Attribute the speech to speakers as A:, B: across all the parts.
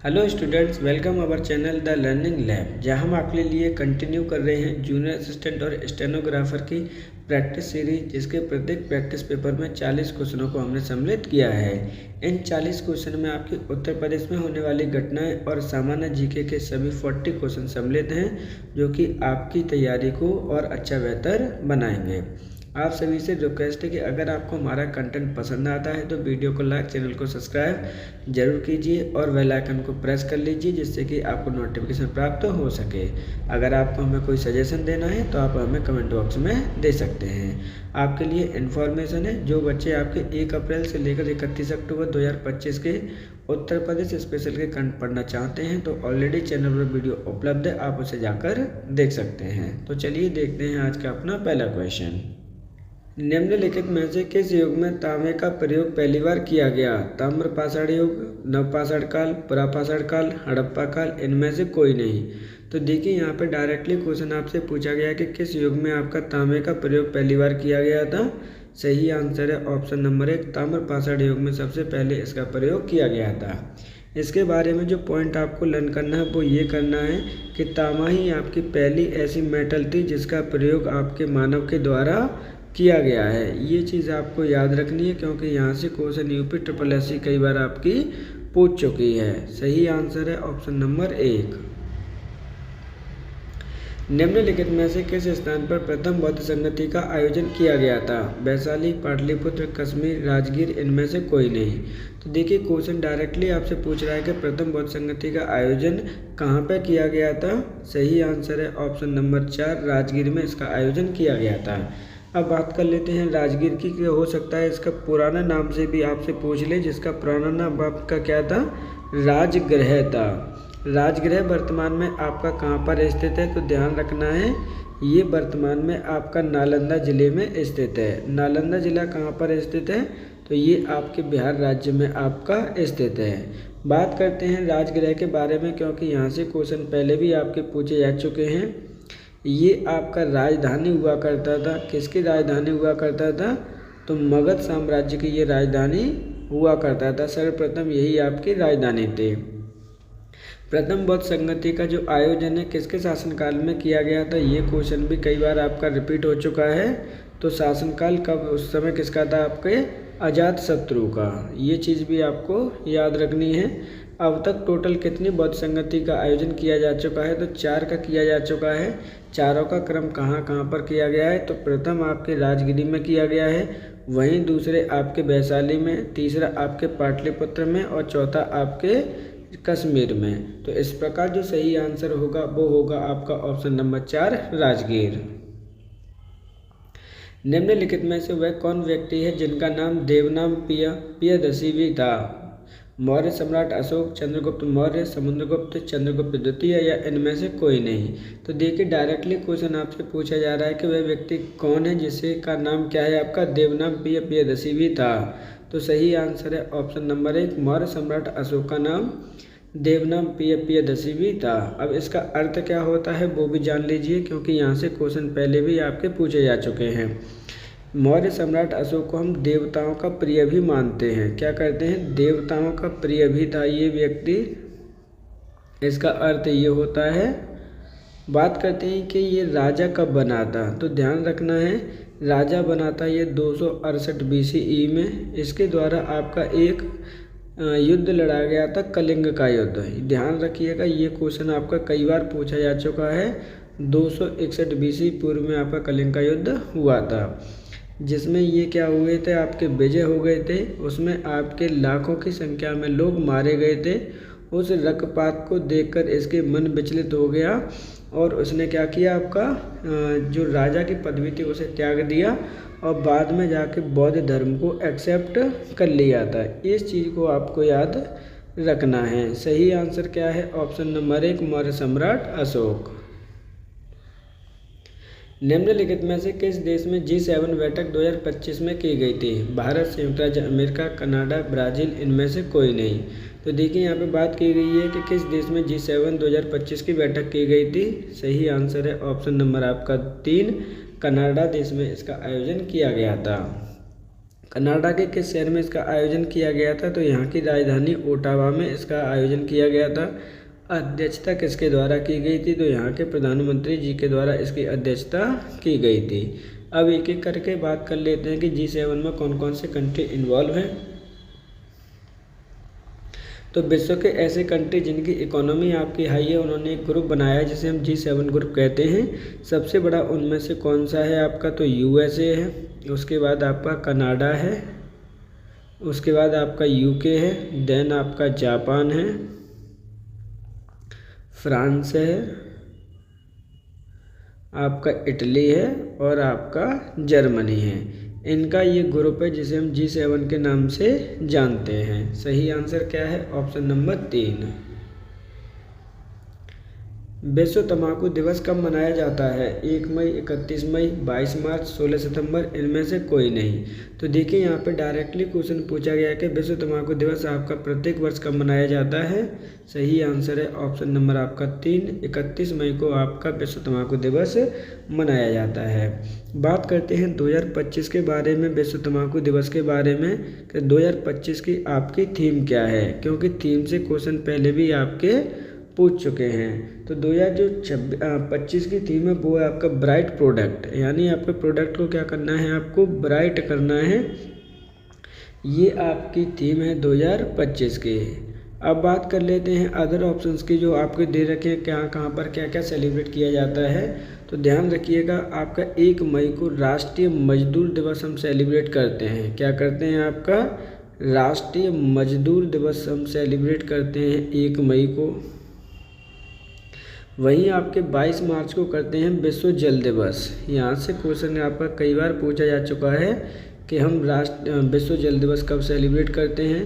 A: Hello students, welcome our channel the learning lab, जहां हम आपके लिए कंटिन्यू कर रहे हैं जूनियर असिस्टेंट और स्टेनोग्राफर की प्रैक्टिस सीरीज, जिसके प्रत्येक प्रैक्टिस पेपर में 40 क्वेश्चनों को हमने सम्मिलित किया है। इन 40 क्वेश्चन में आपकी उत्तर प्रदेश में होने वाली घटनाएं और सामान्य जीके के सभी 40 क्वेश्चन सम्मिलित हैं, जो कि आपकी तैयारी को और अच्छा बेहतर बनाएंगे। आप सभी से रिक्वेस्ट है कि अगर आपको हमारा कंटेंट पसंद आता है तो वीडियो को लाइक, चैनल को सब्सक्राइब जरूर कीजिए और बेल आइकन को प्रेस कर लीजिए, जिससे कि आपको नोटिफिकेशन प्राप्त हो सके। अगर आपको हमें कोई सजेशन देना है तो आप हमें कमेंट बॉक्स में दे सकते हैं। आपके लिए इन्फॉर्मेशन है, जो बच्चे आपके 1 अप्रैल से लेकर 31 अक्टूबर 2025 के उत्तर प्रदेश स्पेशल के कंटेंट पढ़ना चाहते हैं तो ऑलरेडी चैनल पर वीडियो उपलब्ध है, आप उसे जाकर देख सकते हैं। तो चलिए देखते हैं आज का अपना पहला क्वेश्चन। निम्नलिखित में से किस युग में तांबे का प्रयोग पहली बार किया गया? ताम्र पाषाण युग, नवपाषाण काल, पुरापाषाण काल, हड़प्पा काल, इनमें से कोई नहीं। तो देखिए यहाँ पे डायरेक्टली क्वेश्चन आपसे पूछा गया कि किस युग में आपका तांबे का प्रयोग पहली बार किया गया था। सही आंसर है ऑप्शन नंबर 1, ताम्र पाषाण युग में सबसे पहले इसका प्रयोग किया गया था। इसके बारे में जो पॉइंट आपको लर्न करना है वो ये करना है कि तांबा ही आपकी पहली ऐसी मेटल थी जिसका प्रयोग आपके मानव के द्वारा किया गया है। ये चीज़ आपको याद रखनी है, क्योंकि यहाँ से क्वेश्चन यूपी SSSC कई बार आपकी पूछ चुकी है। सही आंसर है ऑप्शन नंबर 1। निम्नलिखित में से किस स्थान पर प्रथम बौद्ध संगति का आयोजन किया गया था? वैशाली, पाटलिपुत्र, कश्मीर, राजगीर, इनमें से कोई नहीं। तो देखिए क्वेश्चन डायरेक्टली आपसे पूछ रहा है कि प्रथम बौद्ध संगति का आयोजन कहाँ पर किया गया था। सही आंसर है ऑप्शन नंबर 4, राजगीर में इसका आयोजन किया गया था। अब बात कर लेते हैं राजगीर की। हो सकता है इसका पुराना नाम से भी आपसे पूछ ले, जिसका पुराना नाम आपका क्या था? राजगृह था। राजगृह वर्तमान में आपका कहाँ पर स्थित है? तो ध्यान रखना है, ये वर्तमान में आपका नालंदा जिले में स्थित है। नालंदा जिला कहाँ पर स्थित है? तो ये आपके बिहार राज्य में आपका स्थित है। बात करते हैं राजगृह के बारे में, क्योंकि यहाँ से क्वेश्चन पहले भी आपके पूछे जा चुके हैं। ये आपका राजधानी हुआ करता था। किसकी राजधानी हुआ करता था? तो मगध साम्राज्य की ये राजधानी हुआ करता था। सर्वप्रथम यही आपकी राजधानी थी। प्रथम बौद्ध संगति का जो आयोजन है किसके शासनकाल में किया गया था? ये क्वेश्चन भी कई बार आपका रिपीट हो चुका है। तो शासनकाल कब, उस समय किसका था? आपके अजातशत्रु का। ये चीज़ भी आपको याद रखनी है। अब तक टोटल कितनी बौद्ध संगति का आयोजन किया जा चुका है? तो 4 का किया जा चुका है। चारों का क्रम कहाँ कहाँ पर किया गया है? तो प्रथम आपके राजगिरी में किया गया है, वहीं दूसरे आपके वैशाली में, तीसरा आपके पाटलिपुत्र में और चौथा आपके कश्मीर में। तो इस प्रकार जो सही आंसर होगा वो होगा आपका ऑप्शन नंबर 4, राजगीर। निम्नलिखित में से वह कौन व्यक्ति है जिनका नाम देवनाम प्रियदर्शी भी था? मौर्य सम्राट अशोक, चंद्रगुप्त मौर्य, समुद्रगुप्त, चंद्रगुप्त द्वितीय, या इनमें से कोई नहीं। तो देखिए डायरेक्टली क्वेश्चन आपसे पूछा जा रहा है कि वह व्यक्ति कौन है जिससे का नाम क्या है? आपका देवनाम प्रियदर्शी भी था। तो सही आंसर है ऑप्शन नंबर 1, मौर्य सम्राट अशोक का नाम देवनाम प्रियदर्शी भी था। अब इसका अर्थ क्या होता है वो भी जान लीजिए, क्योंकि यहाँ से क्वेश्चन पहले भी आपके पूछे जा चुके हैं। मौर्य सम्राट अशोक को हम देवताओं का प्रिय भी मानते हैं। क्या करते हैं? देवताओं का प्रिय भी था ये व्यक्ति। इसका अर्थ ये होता है। बात करते हैं कि ये राजा कब बना था? तो ध्यान रखना है, राजा बना था ये 268 BCE में। इसके द्वारा आपका एक युद्ध लड़ा गया था, कलिंग का युद्ध। ध्यान रखिएगा, ये क्वेश्चन आपका कई बार पूछा जा चुका है। 261 BC पूर्व में आपका कलिंग का युद्ध हुआ था, जिसमें ये क्या हुए थे? आपके विजय हो गए थे। उसमें आपके लाखों की संख्या में लोग मारे गए थे। उस रक्तपात को देखकर इसके मन विचलित हो गया और उसने क्या किया? आपका जो राजा की पदवी थी उसे त्याग दिया और बाद में जाके बौद्ध धर्म को एक्सेप्ट कर लिया था। इस चीज़ को आपको याद रखना है। सही आंसर क्या है? ऑप्शन नंबर 1, मौर्य सम्राट अशोक। निम्नलिखित में से किस देश में G7 बैठक 2025 में की गई थी? भारत, संयुक्त राज्य अमेरिका, कनाडा, ब्राज़ील, इनमें से कोई नहीं। तो देखिए यहाँ पे बात की गई है कि किस देश में G7 2025 की बैठक की गई थी। सही आंसर है ऑप्शन नंबर आपका 3, कनाडा देश में इसका आयोजन किया गया था। कनाडा के किस शहर में इसका आयोजन किया गया था? तो यहाँ की राजधानी ओटावा में इसका आयोजन किया गया था। अध्यक्षता किसके द्वारा की गई थी? तो यहाँ के प्रधानमंत्री जी के द्वारा इसकी अध्यक्षता की गई थी। अब एक एक करके बात कर लेते हैं कि G7 में कौन कौन से कंट्री इन्वॉल्व हैं। तो विश्व के ऐसे कंट्री जिनकी इकोनॉमी आपकी हाई है, उन्होंने एक ग्रुप बनाया है जिसे हम G7 ग्रुप कहते हैं। सबसे बड़ा उनमें से कौन सा है आपका? तो USA है, उसके बाद आपका कनाडा है, उसके बाद आपका UK है, देन आपका जापान है, फ्रांस है, आपका इटली है और आपका जर्मनी है। इनका ये ग्रुप है जिसे हम G7 के नाम से जानते हैं। सही आंसर क्या है? Option number 3। विश्व तंबाकू दिवस कब मनाया जाता है? 1 मई, 31 मई, 22 मार्च, 16 सितंबर, इनमें से कोई नहीं। तो देखिए यहाँ पे डायरेक्टली क्वेश्चन पूछा गया है कि विश्व तंबाकू दिवस आपका प्रत्येक वर्ष कब मनाया जाता है? सही आंसर है ऑप्शन नंबर आपका 3, 31 मई को आपका विश्व तंबाकू दिवस मनाया जाता है। बात करते हैं 2025 के बारे में, विश्व तंबाकू दिवस के बारे में कि 2025 की आपकी थीम क्या है, क्योंकि थीम से क्वेश्चन पहले भी आपके पूछ चुके हैं। तो 2025 की थीम है वो है आपका ब्राइट प्रोडक्ट, यानी आपके प्रोडक्ट को क्या करना है? आपको ब्राइट करना है। ये आपकी थीम है 2025 की। अब बात कर लेते हैं अदर ऑप्शंस की जो आपके दे रखे हैं, क्या कहाँ पर क्या क्या सेलिब्रेट किया जाता है। तो ध्यान रखिएगा, आपका 1 मई को राष्ट्रीय मजदूर दिवस हम सेलिब्रेट करते हैं। क्या करते हैं? आपका राष्ट्रीय मजदूर दिवस हम सेलिब्रेट करते हैं 1 मई को। वहीं आपके 22 मार्च को करते हैं विश्व जल दिवस। यहाँ से क्वेश्चन आपका कई बार पूछा जा चुका है कि हम विश्व जल दिवस कब सेलिब्रेट करते हैं।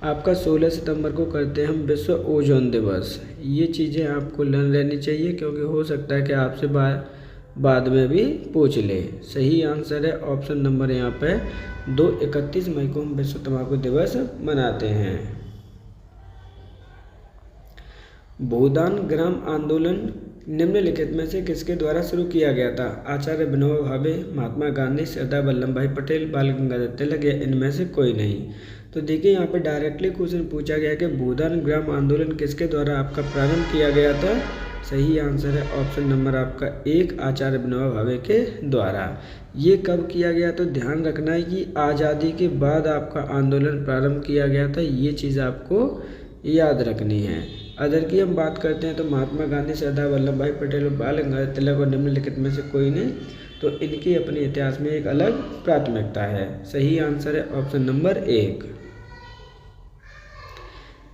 A: आपका 16 सितंबर को करते हैं हम विश्व ओजोन दिवस। ये चीज़ें आपको लर्न रहनी चाहिए, क्योंकि हो सकता है कि आपसे बाद में भी पूछ ले। सही आंसर है ऑप्शन नंबर यहाँ पे 2, 31 मई को हम विश्व तंबाकू दिवस मनाते हैं। भूदान ग्राम आंदोलन निम्नलिखित में से किसके द्वारा शुरू किया गया था? आचार्य विनोबा भावे, महात्मा गांधी, सरदार वल्लभ भाई पटेल, बाल गंगाधर तिलक या इनमें से कोई नहीं। तो देखिए यहाँ पे डायरेक्टली क्वेश्चन पूछा गया कि भूदान ग्राम आंदोलन किसके द्वारा आपका प्रारंभ किया गया था? सही आंसर है ऑप्शन नंबर आपका 1, आचार्य विनोबा भावे के द्वारा। ये कब किया गया? तो ध्यान रखना है कि आज़ादी के बाद आपका आंदोलन प्रारंभ किया गया था, ये चीज़ आपको याद रखनी है। अदर की हम बात करते हैं तो महात्मा गांधी, सरदार वल्लभ भाई पटेल, बाल गंगाधर तिलक और निम्नलिखित में से कोई नहीं। तो इनकी अपने इतिहास में एक अलग प्राथमिकता है। सही आंसर है ऑप्शन नंबर 1।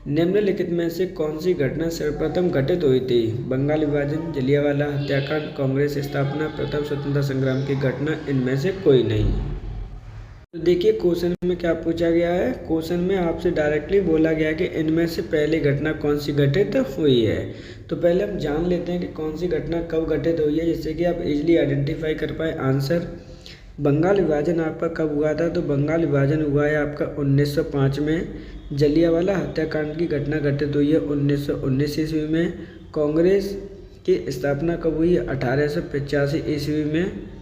A: निम्नलिखित में से कौन सी घटना सर्वप्रथम घटित हुई थी? बंगाल विभाजन, जलियांवाला हत्याकांड, कांग्रेस स्थापना, प्रथम स्वतंत्रता संग्राम की घटना, इनमें से कोई नहीं। तो देखिए क्वेश्चन में क्या पूछा गया है। क्वेश्चन में आपसे डायरेक्टली बोला गया कि इनमें से पहली घटना कौन सी घटित हुई है। तो पहले हम जान लेते हैं कि कौन सी घटना कब घटित हुई है, जिससे कि आप इजीली आइडेंटिफाई कर पाए आंसर। बंगाल विभाजन आपका कब हुआ था? तो बंगाल विभाजन हुआ है आपका 1905 में। जलियांवाला हत्याकांड की घटना घटित हुई है 1919 ईस्वी में। कांग्रेस की स्थापना कब हुई है? 1885 ईस्वी में।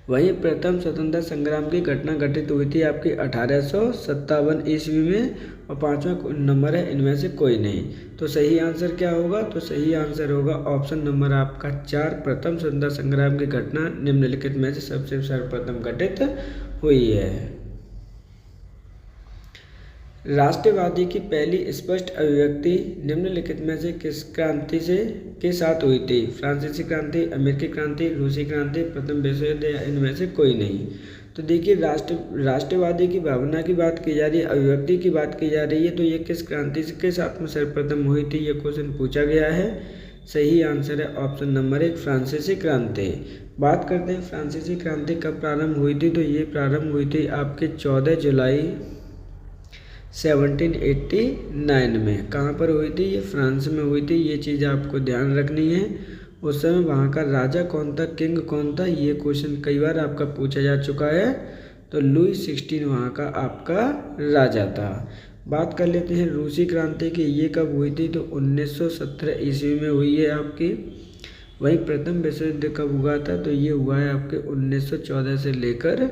A: वहीं प्रथम स्वतंत्रता संग्राम की घटना घटित हुई थी आपकी 1857 ईस्वी में। और 5वां नंबर है इनमें से कोई नहीं। तो सही आंसर क्या होगा? तो सही आंसर होगा ऑप्शन नंबर आपका 4, प्रथम स्वतंत्रता संग्राम की घटना निम्नलिखित में से सबसे सर्वप्रथम घटित हुई है। राष्ट्रवादी की पहली स्पष्ट अभिव्यक्ति निम्नलिखित में से किस क्रांति के साथ हुई थी? फ्रांसीसी क्रांति, अमेरिकी क्रांति, रूसी क्रांति, प्रथम विश्व युद्ध या इनमें से कोई नहीं। तो देखिए राष्ट्रवादी की भावना की बात की जा रही है, अभिव्यक्ति की बात की जा रही है। तो ये किस क्रांति के साथ में सर्वप्रथम हुई थी, ये क्वेश्चन पूछा गया है। सही आंसर है ऑप्शन नंबर 1, फ्रांसीसी क्रांति। बात करते हैं फ्रांसीसी क्रांति कब प्रारंभ हुई थी। तो ये प्रारंभ हुई थी आपके 14 जुलाई 1789 में। कहाँ पर हुई थी? ये फ्रांस में हुई थी। ये चीज़ आपको ध्यान रखनी है। उस समय वहाँ का राजा कौन था, किंग कौन था, ये क्वेश्चन कई बार आपका पूछा जा चुका है। तो लुई 16 वहाँ का आपका राजा था। बात कर लेते हैं रूसी क्रांति की, ये कब हुई थी? तो 1917 ईस्वी में हुई है आपकी। वहीं प्रथम विश्व युद्ध कब हुआ था? तो ये हुआ है आपके 1914 से लेकर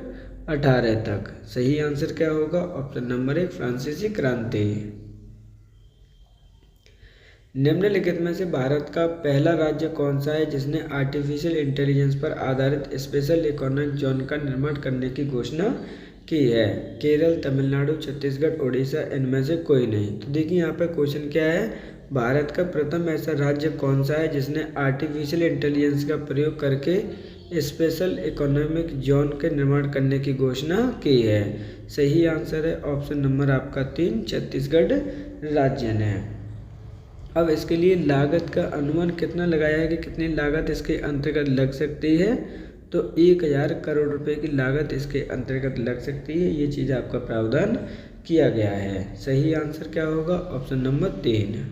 A: 18 तक। सही आंसर क्या होगा? ऑप्शन नंबर 1 फ्रांसीसी क्रांति। निम्नलिखित में से भारत का पहला राज्य कौन सा है जिसने आर्टिफिशियल इंटेलिजेंस पर आधारित स्पेशल इकोनॉमिक जोन का निर्माण करने की घोषणा की है? केरल, तमिलनाडु, छत्तीसगढ़, उड़ीसा, इनमें से कोई नहीं। तो देखिए यहाँ पे क्वेश्चन क्या है, भारत का प्रथम ऐसा राज्य कौन सा है जिसने आर्टिफिशियल इंटेलिजेंस का प्रयोग करके स्पेशल इकोनॉमिक जोन के निर्माण करने की घोषणा की है? सही आंसर है ऑप्शन नंबर आपका 3 छत्तीसगढ़ राज्य ने। अब इसके लिए लागत का अनुमान कितना लगाया है कि कितनी लागत इसके अंतर्गत लग सकती है? तो 1000 करोड़ रुपए की लागत इसके अंतर्गत लग सकती है। ये चीज़ आपका प्रावधान किया गया है। सही आंसर क्या होगा? Option number 3।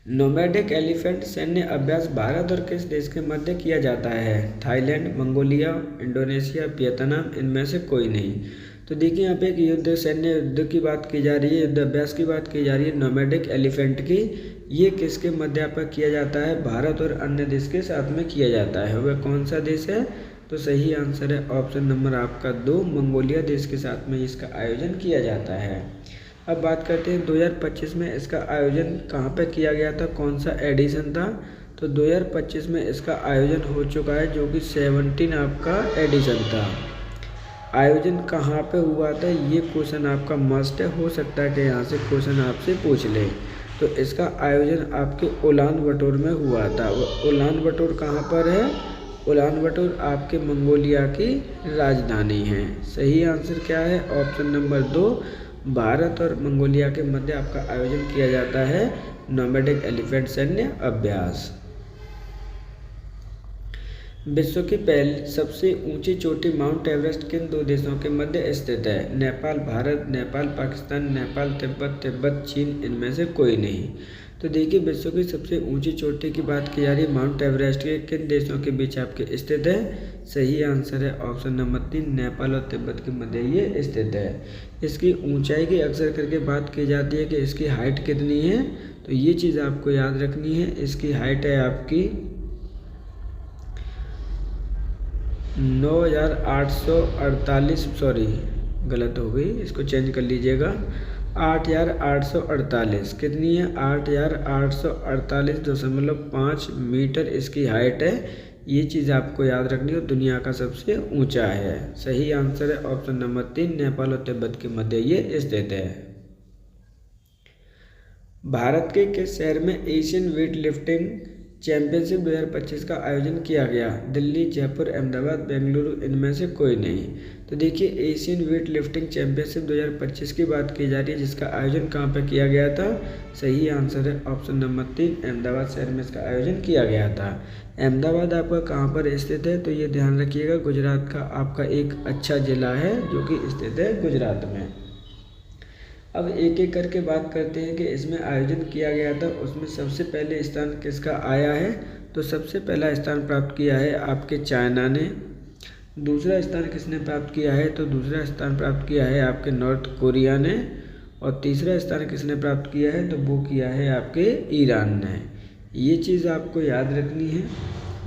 A: नोमैडिक एलिफेंट सैन्य अभ्यास भारत और किस देश के मध्य किया जाता है? थाईलैंड, मंगोलिया, इंडोनेशिया, वियतनाम, इनमें से कोई नहीं। तो देखिए यहाँ पे एक युद्ध सैन्य युद्ध की बात की जा रही है, युद्ध अभ्यास की बात की जा रही है नोमैडिक एलिफेंट की। ये किसके मध्य आपका किया जाता है? भारत और अन्य देश के साथ में किया जाता है। वह कौन सा देश है? तो सही आंसर है ऑप्शन नंबर आपका 2 मंगोलिया देश के साथ में इसका आयोजन किया जाता है। अब बात करते हैं 2025 में इसका आयोजन कहाँ पे किया गया था, कौन सा एडिशन था? तो 2025 में इसका आयोजन हो चुका है जो कि 17 आपका एडिशन था। आयोजन कहाँ पे हुआ था ये क्वेश्चन आपका मस्ट है, हो सकता है कि यहाँ से क्वेश्चन आपसे पूछ ले। तो इसका आयोजन आपके उलान बटोर में हुआ था। उलान बटोर कहाँ पर है? उलान बटोर आपके मंगोलिया की राजधानी है। सही आंसर क्या है? ऑप्शन नंबर 2 भारत और मंगोलिया के मध्य आपका आयोजन किया जाता है नोमैडिक एलिफेंट सैन्य अभ्यास। विश्व की पहली सबसे ऊंची चोटी माउंट एवरेस्ट किन 2 देशों के मध्य स्थित है? नेपाल भारत, नेपाल पाकिस्तान, नेपाल तिब्बत, तिब्बत चीन, इनमें से कोई नहीं। तो देखिए विश्व की सबसे ऊंची चोटी की बात की जा रही है, माउंट एवरेस्ट के किन देशों के बीच आपके स्थित है? सही आंसर है ऑप्शन नंबर 3 नेपाल और तिब्बत के मध्य ये स्थित है। इसकी ऊंचाई की अक्सर करके बात की जाती है कि इसकी हाइट कितनी है, तो ये चीज़ आपको याद रखनी है। इसकी हाइट है आपकी 9848, सॉरी गलत हो गई, इसको चेंज कर लीजिएगा, 8848। कितनी है? 8848.5 मीटर इसकी हाइट है। ये चीज़ आपको याद रखनी है, दुनिया का सबसे ऊंचा है। सही आंसर है ऑप्शन नंबर 3 नेपाल और तिब्बत के मध्य ये स्थित है। भारत के किस शहर में एशियन वेट लिफ्टिंग चैंपियनशिप 2025 का आयोजन किया गया? दिल्ली, जयपुर, अहमदाबाद, बेंगलुरु, इनमें से कोई नहीं। तो देखिए एशियन वेट लिफ्टिंग चैंपियनशिप 2025 की बात की जा रही है जिसका आयोजन कहाँ पर किया गया था? सही आंसर है ऑप्शन नंबर 3 अहमदाबाद शहर में इसका आयोजन किया गया था। अहमदाबाद आपका कहाँ पर स्थित है? तो ये ध्यान रखिएगा, गुजरात का आपका एक अच्छा जिला है जो कि स्थित है गुजरात में। अब एक एक करके बात करते हैं कि इसमें आयोजन किया गया था, उसमें सबसे पहले स्थान किसका आया है? तो सबसे पहला स्थान प्राप्त किया है आपके चाइना ने। दूसरा स्थान किसने प्राप्त किया है? तो दूसरा स्थान प्राप्त किया है आपके नॉर्थ कोरिया ने। और तीसरा स्थान किसने प्राप्त किया है? तो वो किया है आपके ईरान ने। ये चीज़ आपको याद रखनी है।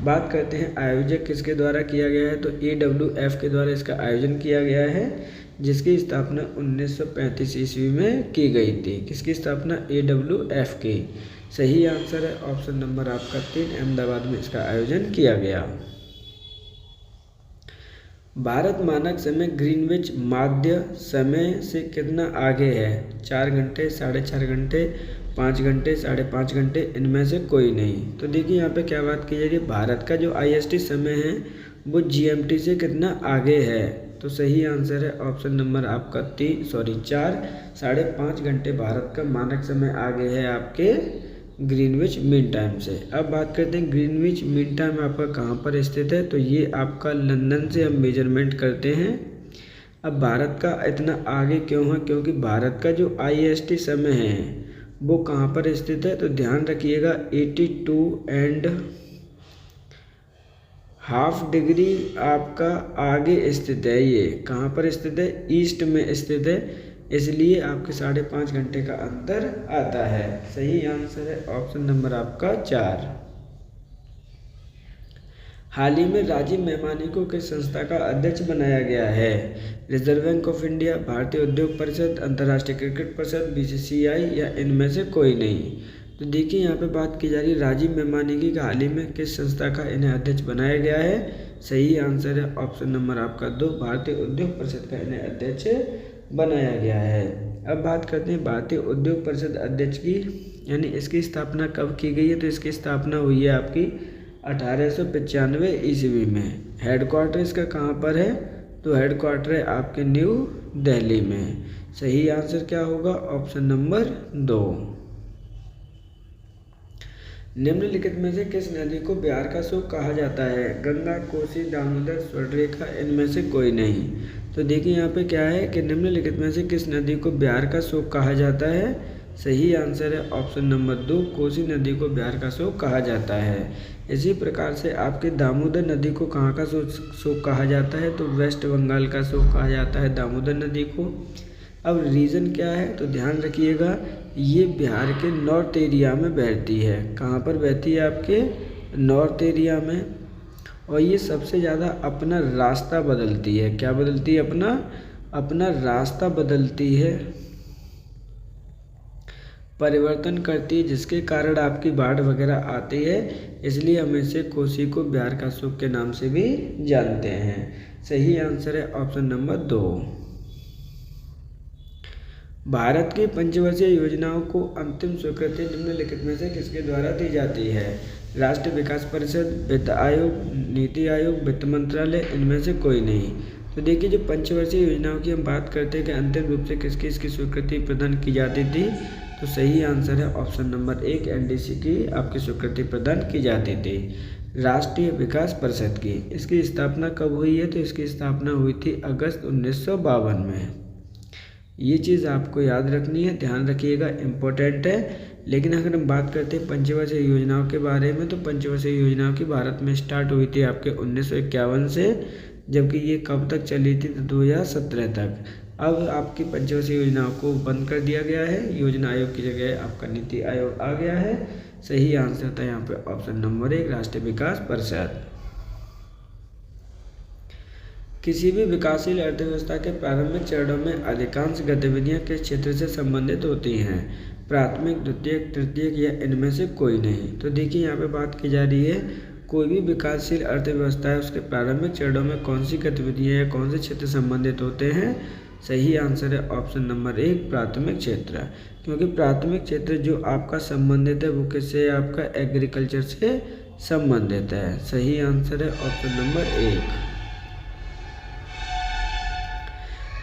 A: बात करते हैं आयोजक किसके द्वारा किया गया है? तो AWF के द्वारा इसका आयोजन किया गया है जिसकी स्थापना 1935 ईस्वी में की गई थी। किसकी स्थापना? AWF की। सही आंसर है ऑप्शन नंबर आपका 3 अहमदाबाद में इसका आयोजन किया गया। भारत मानक समय ग्रीनविच माध्य समय से कितना आगे है? 4 घंटे, 4.5 घंटे, 5 घंटे, 5.5 घंटे, इनमें से कोई नहीं। तो देखिए यहाँ पे क्या बात की जा रही है, भारत का जो IST समय है वो GMT से कितना आगे है? तो सही आंसर है ऑप्शन नंबर आपका 4, 5.5 घंटे भारत का मानक समय आगे है आपके ग्रीनविच मीन टाइम से। अब बात करते हैं ग्रीनविच मीन टाइम आपका कहाँ पर स्थित है? तो ये आपका लंदन से हम मेजरमेंट करते हैं। अब भारत का इतना आगे क्यों है? क्योंकि भारत का जो IST समय है वो कहाँ पर स्थित है? तो ध्यान रखिएगा 82.5 डिग्री आपका आगे स्थित है। ये कहाँ पर स्थित है? ईस्ट में स्थित है, इसलिए आपके 5.5 घंटे का अंतर आता है। सही आंसर है ऑप्शन नंबर आपका 4। हाल ही में राजीव मेहमानी को किस संस्था का अध्यक्ष बनाया गया है? रिजर्व बैंक ऑफ इंडिया, भारतीय उद्योग परिषद, अंतर्राष्ट्रीय क्रिकेट परिषद, बीसीसीआई या इनमें से कोई नहीं। तो देखिए यहाँ पे बात की जा रही है राजीव मेहमानी की हाल ही में किस संस्था का इन्हें अध्यक्ष बनाया गया है। सही आंसर है ऑप्शन नंबर आपका 2, भारतीय उद्योग परिषद का इन्हें अध्यक्ष बनाया गया है। अब बात करते हैं भारतीय उद्योग परिषद अध्यक्ष की, यानी इसकी स्थापना कब की गई है। तो इसकी स्थापना हुई है आपकी 1895 ईस्वी में। हेडक्वार्टर इसका कहाँ पर है? तो हेडक्वार्टर है आपके न्यू दिल्ली में। सही आंसर क्या होगा? Option number 2। निम्नलिखित में से किस नदी को बिहार का शोक कहा जाता है? गंगा, कोसी, दामोदर, स्वर्णरेखा, इनमें से कोई नहीं। तो देखिए यहाँ पे क्या है कि निम्नलिखित में से किस नदी को बिहार का शोक कहा जाता है। सही आंसर है ऑप्शन नंबर 2, कोसी नदी को बिहार का शोक कहा जाता है। इसी प्रकार से आपके दामोदर नदी को कहाँ का शोक कहा जाता है? तो वेस्ट बंगाल का शोक कहा जाता है दामोदर नदी को। अब रीज़न क्या है? तो ध्यान रखिएगा, ये बिहार के नॉर्थ एरिया में बहती है। कहाँ पर बहती है? आपके नॉर्थ एरिया में। और ये सबसे ज़्यादा अपना रास्ता बदलती है। क्या बदलती है? अपना रास्ता बदलती है, परिवर्तन करती है, जिसके कारण आपकी बाढ़ वगैरह आती है। इसलिए हम इसे कोसी को बिहार का शोक के नाम से भी जानते हैं। सही आंसर है ऑप्शन नंबर 2। भारत की पंचवर्षीय योजनाओं को अंतिम स्वीकृति निम्नलिखित में से किसके द्वारा दी जाती है? राष्ट्रीय विकास परिषद, वित्त आयोग, नीति आयोग, वित्त मंत्रालय, इनमें से कोई नहीं। तो देखिए जो पंचवर्षीय योजनाओं की हम बात करते हैं कि अंतिम रूप से किसकी इसकी स्वीकृति प्रदान की जाती थी। तो सही आंसर है ऑप्शन नंबर 1, एनडीसी की आपकी स्वीकृति प्रदान की जाती थी। राष्ट्रीय विकास परिषद की इसकी स्थापना कब हुई है? तो इसकी स्थापना हुई थी अगस्त 1952 में। ये चीज़ आपको याद रखनी है, ध्यान रखिएगा, इम्पोर्टेंट है। लेकिन अगर हम बात करते हैं पंचवर्षीय योजनाओं के बारे में, तो पंचवर्षीय योजनाओं की भारत में स्टार्ट हुई थी आपके 1951 से, जबकि ये कब तक चली थी? तो 2017 तक। अब आपकी पंचवर्षीय योजनाओं को बंद कर दिया गया है, योजना आयोग की जगह आपका नीति आयोग आ गया है। सही आंसर था यहाँ पे ऑप्शन नंबर 1, राष्ट्रीय विकास परिषद। किसी भी विकासशील अर्थव्यवस्था के प्रारंभिक चरणों में अधिकांश गतिविधियां किस क्षेत्र से संबंधित होती हैं? प्राथमिक, द्वितीयक, तृतीयक या इनमें से कोई नहीं। तो देखिए यहाँ पे बात की जा रही है, कोई भी विकासशील अर्थव्यवस्था है उसके प्रारंभिक चरणों में कौन सी गतिविधियाँ या कौन से क्षेत्र संबंधित होते हैं। सही आंसर है ऑप्शन नंबर 1, प्राथमिक क्षेत्र। क्योंकि प्राथमिक क्षेत्र जो आपका संबंधित है वो किससे? आपका एग्रीकल्चर से संबंधित है। सही आंसर है ऑप्शन नंबर 1।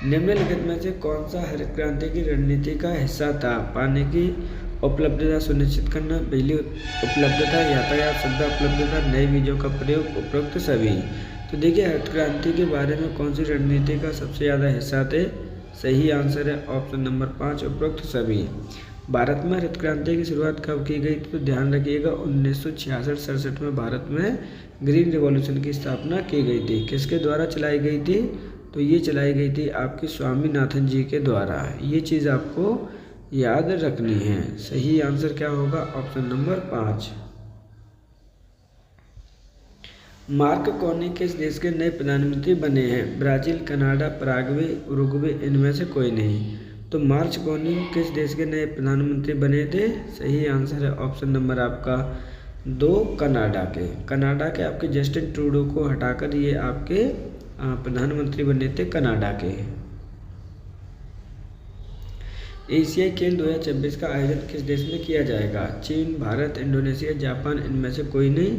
A: निम्नलिखित में से कौन सा हरित क्रांति की रणनीति का हिस्सा था? पानी की उपलब्धता सुनिश्चित करना, बिजली उपलब्धता, यातायात सुविधा उपलब्धता, नए बीजों का प्रयोग, उपरोक्त सभी। तो देखिए हरित क्रांति के बारे में कौन सी रणनीति का सबसे ज़्यादा हिस्सा थे? सही आंसर है ऑप्शन नंबर 5, उपरोक्त सभी। भारत में हरित क्रांति की शुरुआत कब की गई थी? तो ध्यान रखिएगा 1966-67 में भारत में ग्रीन रिवॉल्यूशन की स्थापना की गई थी। किसके द्वारा चलाई गई थी? तो ये चलाई गई थी आपकी स्वामीनाथन जी के द्वारा। ये चीज़ आपको याद रखनी है। सही आंसर क्या होगा? Option number 5। मार्क कार्नी किस देश के नए प्रधानमंत्री बने हैं? ब्राज़ील, कनाडा, पराग्वे, उरुग्वे, इनमें से कोई नहीं। तो मार्क कार्नी किस देश के नए प्रधानमंत्री बने थे? सही आंसर है ऑप्शन नंबर आपका 2, कनाडा के। कनाडा के आपके जस्टिन ट्रूडो को हटाकर ये आपके प्रधानमंत्री बने थे कनाडा के। एशियाई खेल 2026 का आयोजन किस देश में किया जाएगा? चीन, भारत, इंडोनेशिया, जापान, इनमें से कोई नहीं।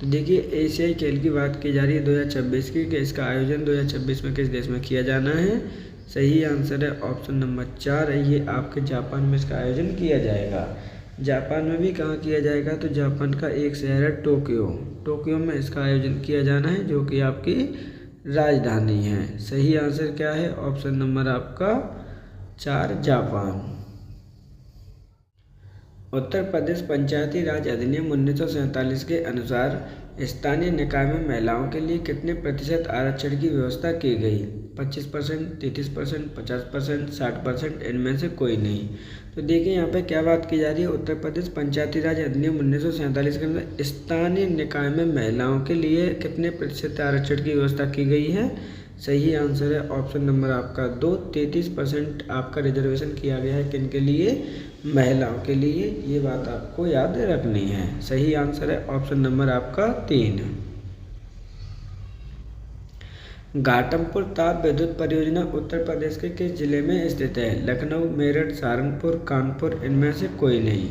A: तो देखिए एशियाई खेल की बात की जा रही है 2026 की, कि इसका आयोजन 2026 में किस देश में किया जाना है। सही आंसर है ऑप्शन नंबर 4, ये आपके जापान में इसका आयोजन किया जाएगा। जापान में भी कहाँ किया जाएगा? तो जापान का एक शहर है टोक्यो। टोक्यो में इसका आयोजन किया जाना है, जो कि आपकी राजधानी है। सही आंसर क्या है? ऑप्शन नंबर आपका 4, जापान। उत्तर प्रदेश पंचायती राज अधिनियम 1947 के अनुसार स्थानीय निकाय में महिलाओं के लिए कितने प्रतिशत आरक्षण की व्यवस्था की गई? 25%, 33%, 50%, 60%, इनमें से कोई नहीं। तो देखिए यहाँ पे क्या बात की जा रही है, उत्तर प्रदेश पंचायती राज अधिनियम 1947 के अंदर स्थानीय निकाय में महिलाओं के लिए कितने प्रतिशत आरक्षण की व्यवस्था की गई है। सही आंसर है ऑप्शन नंबर आपका 2, 33% आपका रिजर्वेशन किया गया है किन के लिए, महिलाओं के लिए। ये बात आपको याद रखनी है। सही आंसर है ऑप्शन नंबर आपका 3। घाटमपुर ताप विद्युत परियोजना उत्तर प्रदेश के किस जिले में स्थित है। लखनऊ, मेरठ, सहारनपुर, कानपुर, इनमें से कोई नहीं।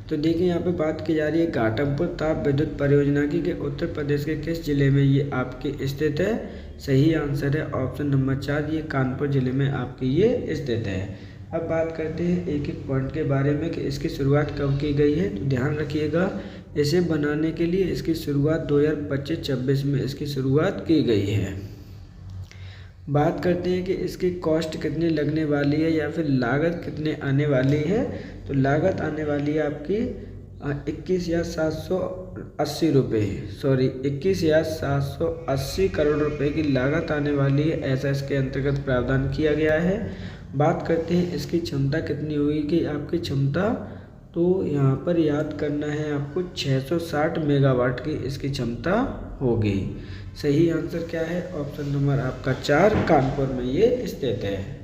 A: तो देखिए यहाँ पे बात की जा रही है घाटमपुर ताप विद्युत परियोजना की कि उत्तर प्रदेश के किस जिले में ये आपकी स्थित है। सही आंसर है ऑप्शन नंबर 4, ये कानपुर जिले में आपकी ये स्थित है। अब बात करते हैं एक एक पॉइंट के बारे में कि इसकी शुरुआत कब की गई है। तो ध्यान रखिएगा, इसे बनाने के लिए इसकी शुरुआत 2025-26 में इसकी शुरुआत की गई है। बात करते हैं कि इसकी कॉस्ट कितनी लगने वाली है या फिर लागत कितने आने वाली है। तो लागत आने वाली है आपकी 21,780 करोड़ रुपए की लागत आने वाली है, ऐसा इसके अंतर्गत प्रावधान किया गया है। बात करते हैं इसकी क्षमता कितनी होगी कि आपकी क्षमता, तो यहाँ पर याद करना है आपको 660 मेगावाट की इसकी क्षमता होगी। सही आंसर क्या है, ऑप्शन नंबर आपका 4, कानपुर में ये स्थित है।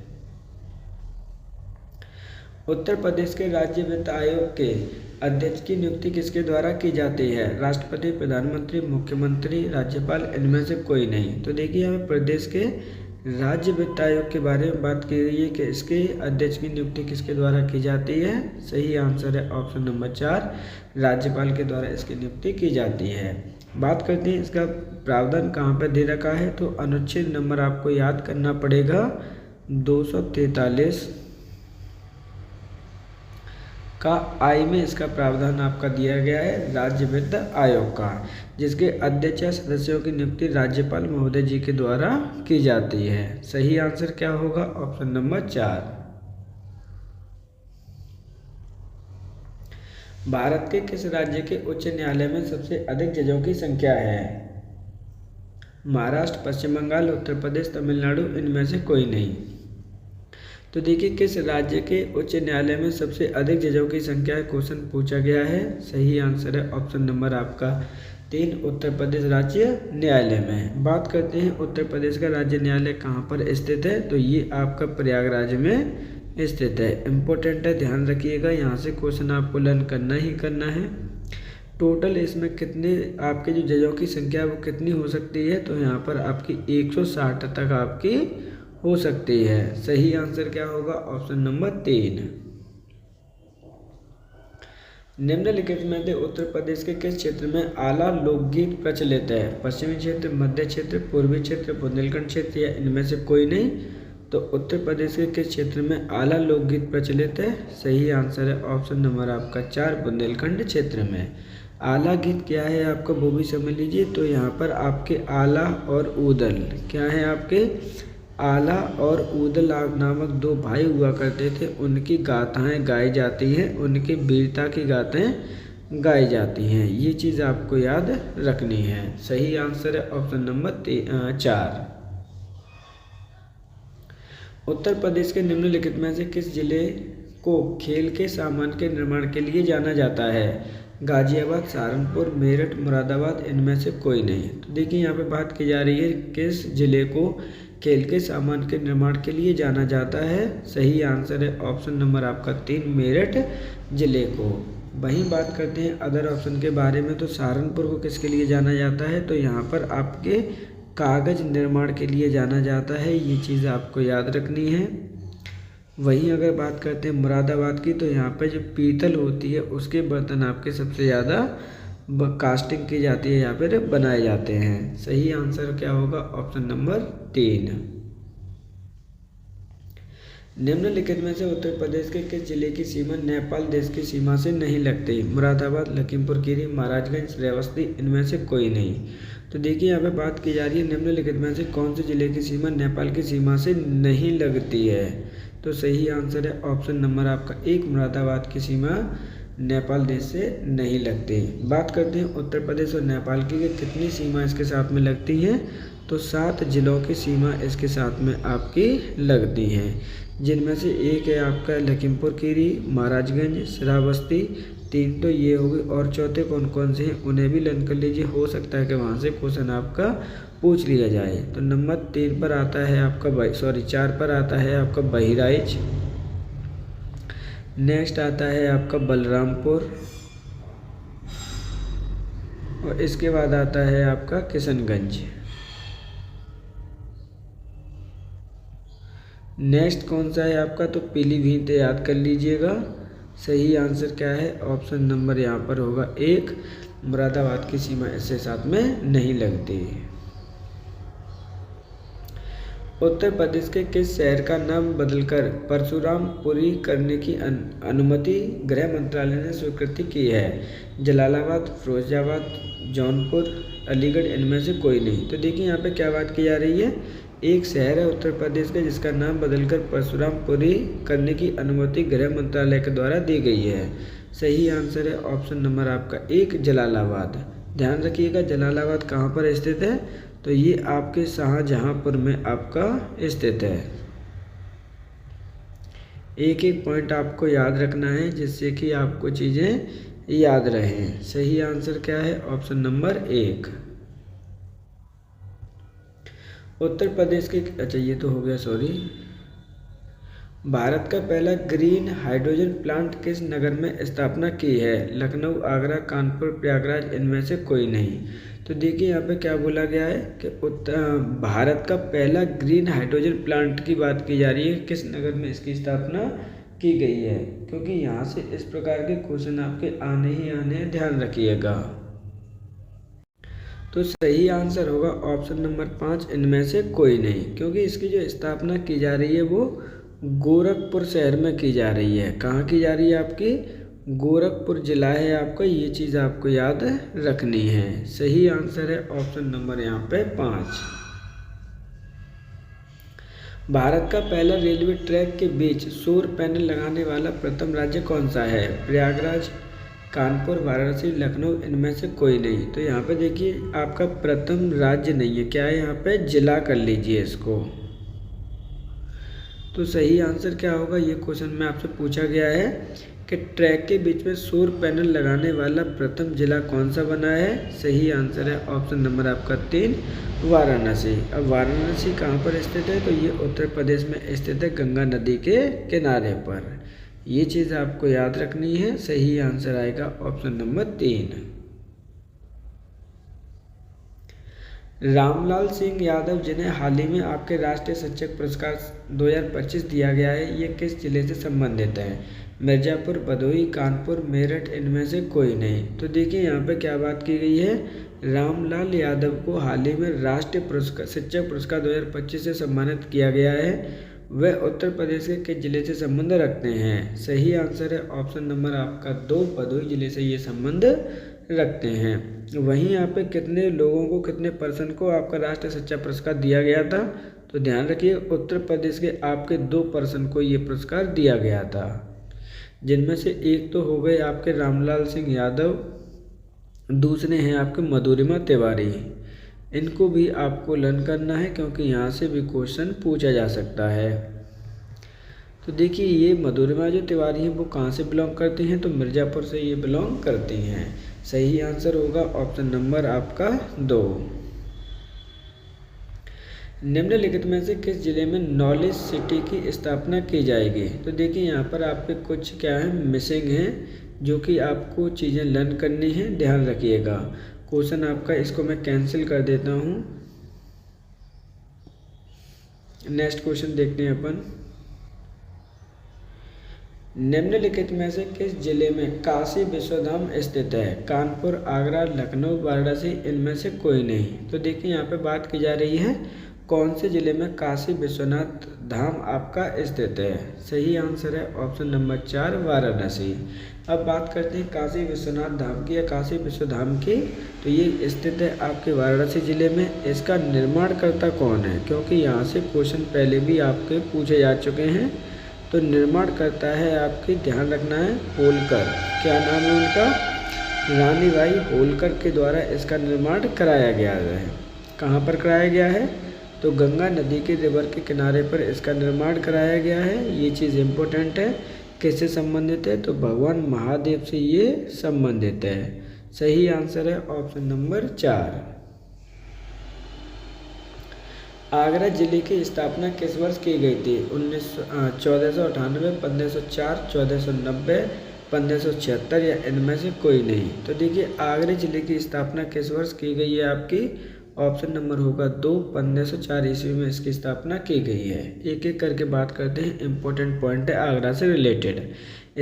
A: उत्तर प्रदेश के राज्य वित्त आयोग के अध्यक्ष की नियुक्ति किसके द्वारा की जाती है। राष्ट्रपति, प्रधानमंत्री, मुख्यमंत्री, राज्यपाल, इनमें से कोई नहीं। तो देखिए हमें प्रदेश के राज्य वित्त आयोग के बारे में बात की गई है कि इसके अध्यक्ष की नियुक्ति किसके द्वारा की जाती है। सही आंसर है ऑप्शन नंबर 4, राज्यपाल के द्वारा इसकी नियुक्ति की जाती है। बात करते हैं इसका प्रावधान कहाँ पर दे रखा है। तो अनुच्छेद नंबर आपको याद करना पड़ेगा 243 का आई में इसका प्रावधान आपका दिया गया है राज्य वित्त आयोग का, जिसके अध्यक्ष या सदस्यों की नियुक्ति राज्यपाल महोदय जी के द्वारा की जाती है। सही आंसर क्या होगा, ऑप्शन नंबर 4। भारत के किस राज्य के उच्च न्यायालय में सबसे अधिक जजों की संख्या है। महाराष्ट्र, पश्चिम बंगाल, उत्तर प्रदेश, तमिलनाडु, इनमें से कोई नहीं। तो देखिए किस राज्य के उच्च न्यायालय में सबसे अधिक जजों की संख्या है, क्वेश्चन पूछा गया है। सही आंसर है ऑप्शन नंबर आपका 3, उत्तर प्रदेश राज्य न्यायालय में। बात करते हैं उत्तर प्रदेश का राज्य न्यायालय कहाँ पर स्थित है। तो ये आपका प्रयागराज में स्थित है। इम्पोर्टेंट है, ध्यान रखिएगा, यहाँ से क्वेश्चन आपको लर्न करना ही करना है। टोटल इसमें कितने आपके जो जजों की संख्या वो कितनी हो सकती है। तो यहाँ पर आपकी 160 तक आपकी हो सकती है। सही आंसर क्या होगा, ऑप्शन नंबर 3। निम्नलिखित में से उत्तर प्रदेश के किस क्षेत्र में आला लोकगीत प्रचलित है। पश्चिमी क्षेत्र, मध्य क्षेत्र, पूर्वी क्षेत्र, बुंदेलखंड क्षेत्र, या इनमें से कोई नहीं। तो उत्तर प्रदेश के किस क्षेत्र में आला लोकगीत प्रचलित है। सही आंसर है ऑप्शन नंबर आपका 4, बुंदेलखंड क्षेत्र में। आला गीत क्या है आपका वो भी समझ लीजिए। तो यहाँ पर आपके आला और ऊदल क्या है, आपके आला और ऊदल नामक 2 भाई हुआ करते थे, उनकी गाथाएं गाई जाती हैं, उनकी वीरता की गाथाएं गाई जाती हैं। ये चीज़ आपको याद रखनी है। सही आंसर है ऑप्शन नंबर 4। उत्तर प्रदेश के निम्नलिखित में से किस जिले को खेल के सामान के निर्माण के लिए जाना जाता है। गाजियाबाद, सहारनपुर, मेरठ, मुरादाबाद, इनमें से कोई नहीं। तो देखिए यहाँ पे बात की जा रही है किस जिले को खेल के सामान के निर्माण के लिए जाना जाता है। सही आंसर है ऑप्शन नंबर आपका 3, मेरठ जिले को। वहीं बात करते हैं अदर ऑप्शन के बारे में। तो सहारनपुर को किसके लिए जाना जाता है। तो यहाँ पर आपके कागज निर्माण के लिए जाना जाता है, ये चीज़ आपको याद रखनी है। वहीं अगर बात करते हैं मुरादाबाद की, तो यहाँ पर जो पीतल होती है उसके बर्तन आपके सबसे ज़्यादा कास्टिंग की जाती है, यहाँ पर बनाए जाते हैं। सही आंसर क्या होगा, ऑप्शन नंबर 3। निम्नलिखित में से उत्तर प्रदेश के किस जिले की सीमा नेपाल देश की सीमा से नहीं लगती। मुरादाबाद, लखीमपुर खीरी, महाराजगंज, श्रावस्ती, इनमें से कोई नहीं। तो देखिए यहाँ पे बात की जा रही है निम्नलिखित में से कौन से जिले की सीमा नेपाल की सीमा से नहीं लगती है। तो सही आंसर है ऑप्शन नंबर आपका 1, मुरादाबाद की सीमा नेपाल देश से नहीं लगती। बात करते हैं उत्तर प्रदेश और नेपाल की कितनी सीमा इसके साथ में लगती है। तो तो 7 जिलों की सीमा इसके साथ में आपकी लगती हैं, जिनमें से एक है आपका लखीमपुर खीरी, महाराजगंज, श्रावस्ती। 3 तो ये हो गई, और चौथे कौन कौन से हैं उन्हें भी लर्न कर लीजिए, हो सकता है कि वहाँ से क्वेश्चन आपका पूछ लिया जाए। तो नंबर 3 पर आता है आपका 4 पर आता है आपका बहराइच। नेक्स्ट आता है आपका बलरामपुर, और इसके बाद आता है आपका किशनगंज। नेक्स्ट कौन सा है आपका, तो पीलीभीत याद कर लीजिएगा। सही आंसर क्या है, ऑप्शन नंबर यहाँ पर होगा 1, मुरादाबाद की सीमा इससे साथ में नहीं लगती। उत्तर प्रदेश के किस शहर का नाम बदलकर परशुरामपुरी करने की अनुमति गृह मंत्रालय ने स्वीकृति की है? जलालाबाद, फिरोजाबाद, जौनपुर, अलीगढ़, इनमें से कोई नहीं। तो देखिए यहाँ पे क्या बात की जा रही है, एक शहर है उत्तर प्रदेश का जिसका नाम बदलकर परशुरामपुरी करने की अनुमति गृह मंत्रालय के द्वारा दी गई है। सही आंसर है ऑप्शन नंबर आपका 1, जलालाबाद। ध्यान रखिएगा जलालाबाद कहाँ पर स्थित है, तो ये आपके शाहजहांपुर में आपका स्थित है। एक एक पॉइंट आपको याद रखना है जिससे कि आपको चीज़ें याद रहें। सही आंसर क्या है, ऑप्शन नंबर 1। उत्तर प्रदेश के, अच्छा ये तो हो गया, सॉरी। भारत का पहला ग्रीन हाइड्रोजन प्लांट किस नगर में स्थापना की है? लखनऊ, आगरा, कानपुर, प्रयागराज, इनमें से कोई नहीं। तो देखिए यहाँ पे क्या बोला गया है कि भारत का पहला ग्रीन हाइड्रोजन प्लांट की बात की जा रही है, किस नगर में इसकी स्थापना की गई है, क्योंकि यहाँ से इस प्रकार के क्वेश्चन आपके आने ही आने हैं, ध्यान रखिएगा। तो सही आंसर होगा ऑप्शन नंबर 5, इनमें से कोई नहीं, क्योंकि इसकी जो स्थापना की जा रही है वो गोरखपुर शहर में की जा रही है। कहाँ की जा रही है आपकी, गोरखपुर जिला है आपका, ये चीज़ आपको याद रखनी है। सही आंसर है ऑप्शन नंबर यहाँ पे 5। भारत का पहला रेलवे ट्रैक के बीच सौर पैनल लगाने वाला प्रथम राज्य कौन सा है? प्रयागराज, कानपुर, वाराणसी, लखनऊ, इनमें से कोई नहीं। तो यहाँ पे देखिए आपका प्रथम राज्य नहीं है, क्या है यहाँ पे, जिला कर लीजिए इसको। तो सही आंसर क्या होगा, ये क्वेश्चन में आपसे पूछा गया है कि ट्रैक के बीच में सौर पैनल लगाने वाला प्रथम जिला कौन सा बना है? सही आंसर है ऑप्शन नंबर आपका 3, वाराणसी। अब वाराणसी कहाँ पर स्थित है, तो ये उत्तर प्रदेश में स्थित है, गंगा नदी के किनारे पर। ये चीज़ आपको याद रखनी है। सही आंसर आएगा ऑप्शन नंबर 3। रामलाल सिंह यादव, जिन्हें हाल ही में आपके राष्ट्रीय शिक्षक पुरस्कार 2025 दिया गया है, ये किस जिले से संबंधित है? मिर्ज़ापुर, भदोही, कानपुर, मेरठ, इनमें से कोई नहीं। तो देखिए यहाँ पे क्या बात की गई है, रामलाल यादव को हाल ही में राष्ट्रीय पुरस्कार शिक्षक पुरस्कार 2025 से सम्मानित किया गया है। वह उत्तर प्रदेश के किस जिले से संबंध रखते हैं? सही आंसर है ऑप्शन नंबर आपका 2, भदोही जिले से ये संबंध रखते हैं। वहीं यहाँ पे कितने लोगों को, कितने पर्सन को आपका राष्ट्रीय शिक्षा पुरस्कार दिया गया था? तो ध्यान रखिए उत्तर प्रदेश के आपके 2 पर्सन को ये पुरस्कार दिया गया था, जिनमें से एक तो हो गए आपके रामलाल सिंह यादव, दूसरे हैं आपके मधुरिमा तिवारी। इनको भी आपको लर्न करना है क्योंकि यहाँ से भी क्वेश्चन पूछा जा सकता है। तो देखिए ये मधुरिमा जो तिवारी हैं वो कहाँ से बिलोंग करती हैं? तो मिर्ज़ापुर से ये बिलोंग करती हैं। सही आंसर होगा ऑप्शन नंबर आपका 2। निम्नलिखित में से किस जिले में नॉलेज सिटी की स्थापना की जाएगी? तो देखिए यहाँ पर आपके कुछ क्या है मिसिंग हैं, जो कि आपको चीज़ें लर्न करनी है, ध्यान रखिएगा। क्वेश्चन आपका, इसको मैं कैंसिल कर देता हूँ। नेक्स्ट क्वेश्चन देखते हैं अपन। निम्नलिखित में से किस जिले में काशी विश्वधाम स्थित है? कानपुर, आगरा, लखनऊ, वाराणसी, इनमें से कोई नहीं। तो देखिए यहाँ पे बात की जा रही है कौन से जिले में काशी विश्वनाथ धाम आपका स्थित है? सही आंसर है ऑप्शन नंबर 4, वाराणसी। अब बात करते हैं काशी विश्वनाथ धाम की या काशी विश्वधाम की। तो ये स्थित है आपके वाराणसी जिले में। इसका निर्माणकर्ता कौन है? क्योंकि यहाँ से क्वेश्चन पहले भी आपके पूछे जा चुके हैं। तो निर्माण करता है आपकी, ध्यान रखना है, होलकर। क्या नाम है उनका? रानी बाई होलकर के द्वारा इसका निर्माण कराया गया है। कहाँ पर कराया गया है? तो गंगा नदी के रिवर के किनारे पर इसका निर्माण कराया गया है। ये चीज़ इम्पोर्टेंट है। किससे संबंधित है? तो भगवान महादेव से ये संबंधित है। सही आंसर है ऑप्शन नंबर 4। आगरा जिले की स्थापना किस वर्ष की गई थी? 1498, 1504, 1490, 1576 या इनमें से कोई नहीं। तो देखिए आगरा जिले की स्थापना किस वर्ष की गई है आपकी? ऑप्शन नंबर होगा 2, 1504 ईस्वी में इसकी स्थापना की गई है। एक एक करके बात करते हैं। इंपॉर्टेंट पॉइंट है आगरा से रिलेटेड।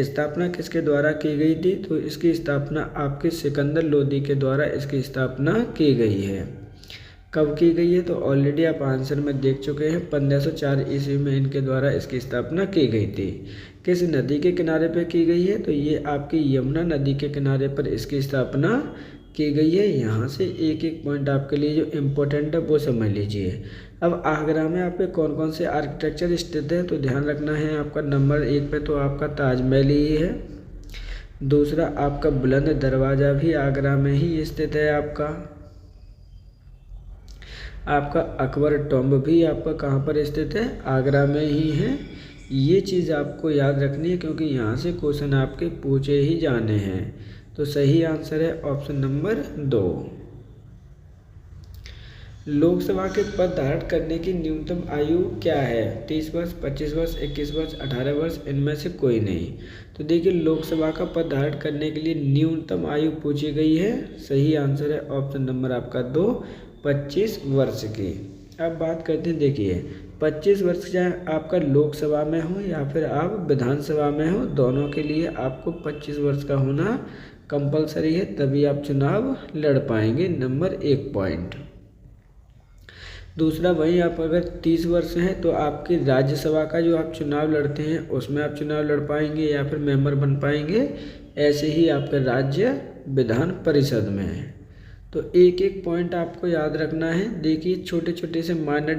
A: स्थापना किसके द्वारा की गई थी? तो इसकी स्थापना आपके सिकंदर लोदी के द्वारा इसकी स्थापना की गई है। कब की गई है? तो ऑलरेडी आप आंसर में देख चुके हैं। 1504 ईस्वी में इनके द्वारा इसकी स्थापना की गई थी। किस नदी के किनारे पर की गई है? तो ये आपकी यमुना नदी के किनारे पर इसकी स्थापना की गई है। यहाँ से एक एक पॉइंट आपके लिए जो इम्पोर्टेंट है वो समझ लीजिए। अब आगरा में आपके कौन कौन से आर्किटेक्चर स्थित है? तो ध्यान रखना है आपका नंबर 1 पे तो आपका ताजमहल ही है। दूसरा आपका बुलंद दरवाज़ा भी आगरा में ही स्थित है। आपका अकबर टॉम्ब भी आपका कहाँ पर स्थित है? आगरा में ही है। ये चीज़ आपको याद रखनी है क्योंकि यहाँ से क्वेश्चन आपके पूछे ही जाने हैं। तो सही आंसर है ऑप्शन नंबर 2। लोकसभा के पद धारण करने की न्यूनतम आयु क्या है? 30 वर्ष, 25 वर्ष, 21 वर्ष, 18 वर्ष, इनमें से कोई नहीं। तो देखिए लोकसभा का पद धारण करने के लिए न्यूनतम आयु पूछी गई है। सही आंसर है ऑप्शन नंबर आपका 2, 25 वर्ष की। अब बात करते हैं, देखिए 25 वर्ष चाहे आपका लोकसभा में हो या फिर आप विधानसभा में हो, दोनों के लिए आपको 25 वर्ष का होना कंपलसरी है, तभी आप चुनाव लड़ पाएंगे। Number 1 point. दूसरा वहीं आप अगर 30 वर्ष हैं तो आपकी राज्यसभा का जो आप चुनाव लड़ते हैं उसमें आप चुनाव लड़ पाएंगे या फिर मेंबर बन पाएंगे। ऐसे ही आपके राज्य विधान परिषद में है। तो एक एक पॉइंट आपको याद रखना है। देखिए छोटे छोटे से माइनर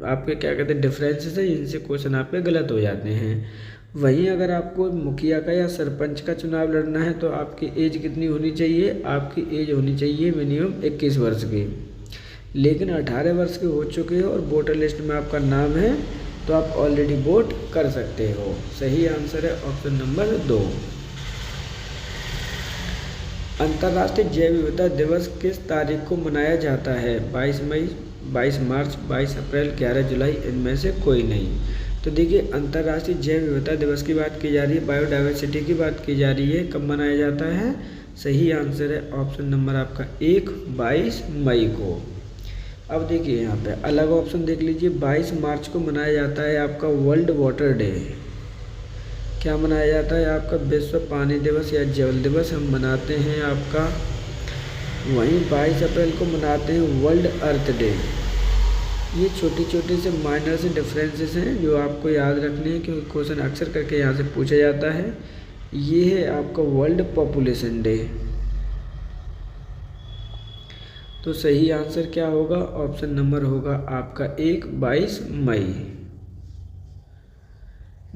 A: आपके क्या कहते हैं डिफरेंसेस है, इनसे क्वेश्चन आपके गलत हो जाते हैं। वहीं अगर आपको मुखिया का या सरपंच का चुनाव लड़ना है तो आपकी एज कितनी होनी चाहिए? आपकी एज होनी चाहिए मिनिमम 21 वर्ष की। लेकिन 18 वर्ष के हो चुके हो और वोटर लिस्ट में आपका नाम है तो आप ऑलरेडी वोट कर सकते हो। सही आंसर है ऑप्शन नंबर 2। अंतर्राष्ट्रीय जैव विविधता दिवस किस तारीख को मनाया जाता है? 22 मई, 22 मार्च, 22 अप्रैल, 11 जुलाई, इनमें से कोई नहीं। तो देखिए अंतर्राष्ट्रीय जैव विविधता दिवस की बात की जा रही है, बायोडाइवर्सिटी की बात की जा रही है। कब मनाया जाता है? सही आंसर है ऑप्शन नंबर आपका 1, 22 मई को। अब देखिए यहाँ पे अलग ऑप्शन देख लीजिए। 22 मार्च को मनाया जाता है आपका वर्ल्ड वाटर डे। क्या मनाया जाता है? आपका विश्व पानी दिवस या जल दिवस हम मनाते हैं आपका। वहीं 22 अप्रैल को मनाते हैं वर्ल्ड अर्थ डे। ये छोटे छोटे से माइनर से डिफरेंसेस हैं जो आपको याद रखने हैं क्योंकि क्वेश्चन अक्सर करके यहाँ से पूछा जाता है। ये है आपका वर्ल्ड पॉपुलेशन डे। तो सही आंसर क्या होगा? ऑप्शन नंबर होगा आपका 1, 22 मई।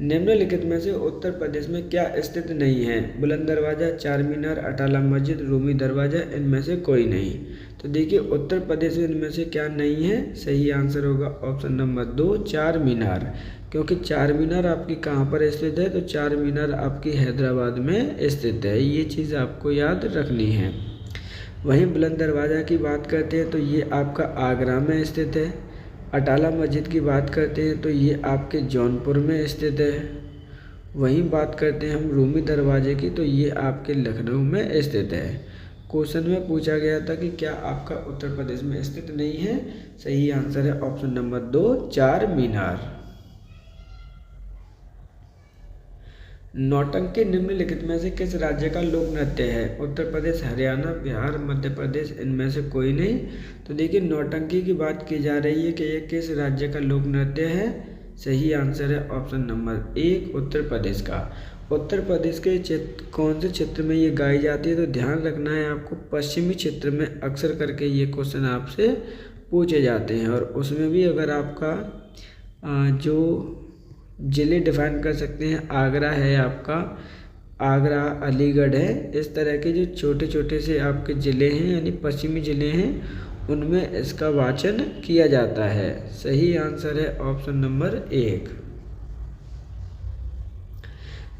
A: निम्नलिखित में से उत्तर प्रदेश में क्या स्थित नहीं है? बुलंद दरवाज़ा, चार मीनार, अटाला मस्जिद, रूमी दरवाज़ा, इनमें से कोई नहीं। तो देखिए उत्तर प्रदेश में इनमें से क्या नहीं है? सही आंसर होगा ऑप्शन नंबर 2, चार मीनार। क्योंकि चार मीनार आपकी कहाँ पर स्थित है? तो चार मीनार आपकी हैदराबाद में स्थित है। ये चीज़ आपको याद रखनी है। वहीं बुलंद दरवाज़ा की बात करते हैं तो ये आपका आगरा में स्थित है। अटाला मस्जिद की बात करते हैं तो ये आपके जौनपुर में स्थित है। वहीं बात करते हैं हम रूमी दरवाजे की तो ये आपके लखनऊ में स्थित है। क्वेश्चन में पूछा गया था कि क्या आपका उत्तर प्रदेश में स्थित नहीं है? सही आंसर है ऑप्शन नंबर 2, चार मीनार। नौटंकी निम्नलिखित में से किस राज्य का लोक नृत्य है? उत्तर प्रदेश, हरियाणा, बिहार, मध्य प्रदेश, इनमें से कोई नहीं। तो देखिए नौटंकी की बात की जा रही है कि ये किस राज्य का लोक नृत्य है? सही आंसर है ऑप्शन नंबर 1, उत्तर प्रदेश का। उत्तर प्रदेश के कौन से क्षेत्र में ये गाई जाती है? तो ध्यान रखना है आपको, पश्चिमी क्षेत्र में अक्सर करके ये क्वेश्चन आपसे पूछे जाते हैं। और उसमें भी अगर आपका जो ज़िले डिफाइन कर सकते हैं, आगरा है आपका, आगरा, अलीगढ़ है, इस तरह के जो छोटे छोटे से आपके ज़िले हैं यानी पश्चिमी ज़िले हैं उनमें इसका वाचन किया जाता है। सही आंसर है ऑप्शन नंबर 1।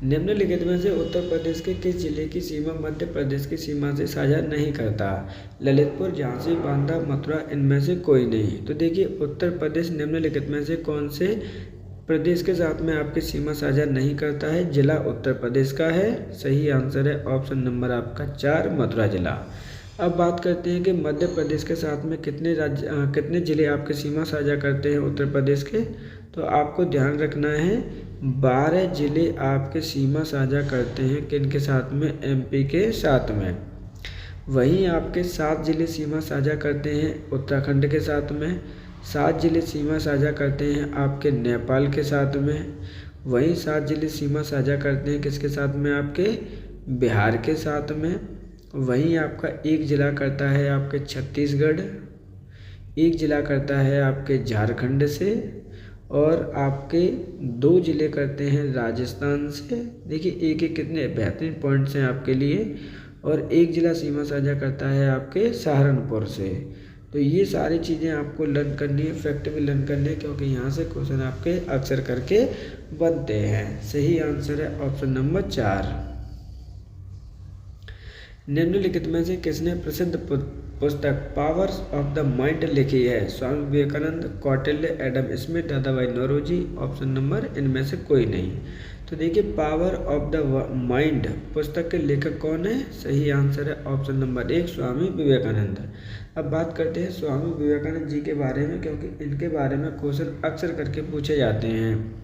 A: निम्नलिखित में से उत्तर प्रदेश के किस जिले की सीमा मध्य प्रदेश की सीमा से साझा नहीं करता? ललितपुर, झांसी, बांदा, मथुरा, इनमें से कोई नहीं। तो देखिए उत्तर प्रदेश निम्नलिखित में से कौन से प्रदेश के साथ में आपकी सीमा साझा नहीं करता है? जिला उत्तर प्रदेश का है। सही आंसर है ऑप्शन नंबर आपका 4 मथुरा जिला। अब बात करते हैं कि मध्य प्रदेश के साथ में कितने ज़िले आपकी सीमा साझा करते हैं उत्तर प्रदेश के? तो आपको ध्यान रखना है 12 ज़िले आपके सीमा साझा करते हैं किनके साथ में? एमपी के साथ में। वहीं आपके 7 ज़िले सीमा साझा करते हैं उत्तराखंड के साथ में। 7 ज़िले सीमा साझा करते हैं आपके नेपाल के साथ में। वहीं 7 ज़िले सीमा साझा करते हैं किसके साथ में? आपके बिहार के साथ में। वहीं आपका एक ज़िला करता है आपके छत्तीसगढ़, एक ज़िला करता है आपके झारखंड से, और आपके 2 ज़िले करते हैं राजस्थान से। देखिए एक एक कितने बेहतरीन पॉइंट्स हैं आपके लिए। और एक ज़िला सीमा साझा करता है आपके सहारनपुर से। तो ये सारी चीज़ें आपको लर्न करनी है, फैक्ट भी लर्न करनी है, क्योंकि यहाँ से क्वेश्चन आपके अक्सर करके बनते हैं। सही आंसर है ऑप्शन नंबर 4। निम्नलिखित में से किसने प्रसिद्ध पुस्तक पावर्स ऑफ द माइंड लिखी है? Swami Vivekananda, Kautilya, Adam Smith, Dadabhai Naoroji. Option number इनमें से कोई नहीं। तो देखिए पावर ऑफ द माइंड पुस्तक के लेखक कौन है? सही आंसर है ऑप्शन नंबर 1 स्वामी विवेकानंद। अब बात करते हैं स्वामी विवेकानंद जी के बारे में, क्योंकि इनके बारे में क्वेश्चन अक्सर करके पूछे जाते हैं।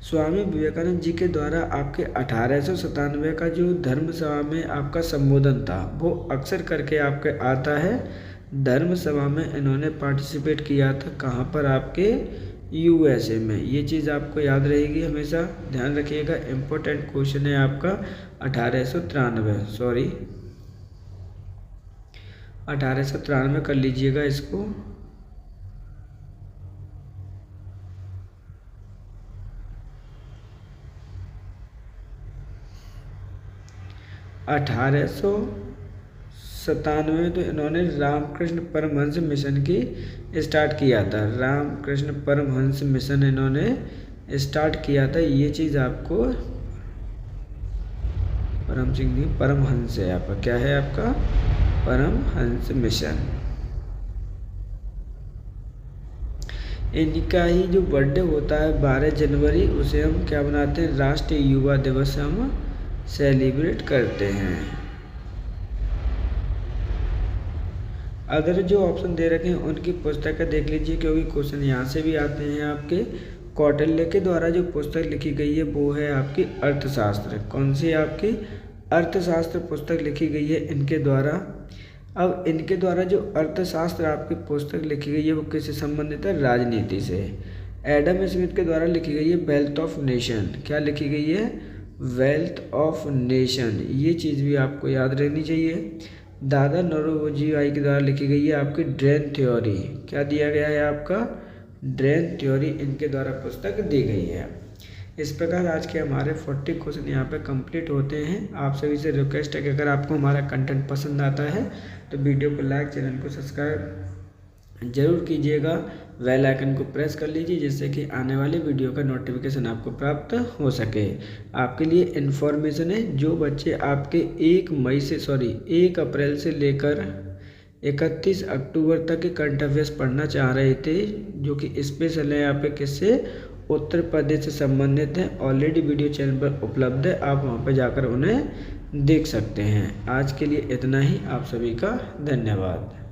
A: स्वामी विवेकानंद जी के द्वारा आपके 1897 का जो धर्म सभा में आपका संबोधन था वो अक्सर करके आपके आता है। धर्म सभा में इन्होंने पार्टिसिपेट किया था कहाँ पर? आपके यूएसए में। ये चीज़ आपको याद रहेगी, हमेशा ध्यान रखिएगा। इम्पोर्टेंट क्वेश्चन है आपका 1893 कर लीजिएगा इसको। 1897 में तो इन्होंने रामकृष्ण परमहंस मिशन की स्टार्ट किया था। रामकृष्ण परमहंस मिशन इन्होंने स्टार्ट किया था। ये चीज़ आपको परमहंस है आपका, क्या है आपका? परमहंस मिशन। इनका ही जो बर्थडे होता है 12 जनवरी, उसे हम क्या बनाते हैं? राष्ट्रीय युवा दिवस हम सेलिब्रेट करते हैं। अगर जो ऑप्शन दे रखे हैं उनकी पुस्तकें देख लीजिए, क्योंकि क्वेश्चन यहाँ से भी आते हैं आपके। कौटिल्य के द्वारा जो पुस्तक लिखी गई है वो है आपकी अर्थशास्त्र। कौन सी आपकी? अर्थशास्त्र पुस्तक लिखी गई है इनके द्वारा। अब इनके द्वारा जो अर्थशास्त्र आपकी पुस्तक लिखी गई है वो किससे संबंधित है? राजनीति से। एडम स्मिथ के द्वारा लिखी गई है वेल्थ ऑफ नेशन। क्या लिखी गई है? Wealth of nation. ये चीज़ भी आपको याद रहनी चाहिए। दादा नौरोजी भाई के द्वारा लिखी गई है आपकी ड्रेन थ्योरी। क्या दिया गया है आपका? ड्रेन थ्योरी इनके द्वारा पुस्तक दी गई है। इस प्रकार आज के हमारे 40 क्वेश्चन यहाँ पे कंप्लीट होते हैं। आप सभी से रिक्वेस्ट है कि अगर आपको हमारा कंटेंट पसंद आता है तो वीडियो को लाइक, चैनल को सब्सक्राइब जरूर कीजिएगा। बेल आइकन को प्रेस कर लीजिए जिससे कि आने वाली वीडियो का नोटिफिकेशन आपको प्राप्त हो सके। आपके लिए इन्फॉर्मेशन है, जो बच्चे आपके 1 अप्रैल से लेकर 31 अक्टूबर तक के करंट अफेयर्स पढ़ना चाह रहे थे, जो कि स्पेशल है यहाँ पे किससे? उत्तर प्रदेश से संबंधित है। ऑलरेडी वीडियो चैनल पर उपलब्ध है, आप वहाँ पर जाकर उन्हें देख सकते हैं। आज के लिए इतना ही। आप सभी का धन्यवाद।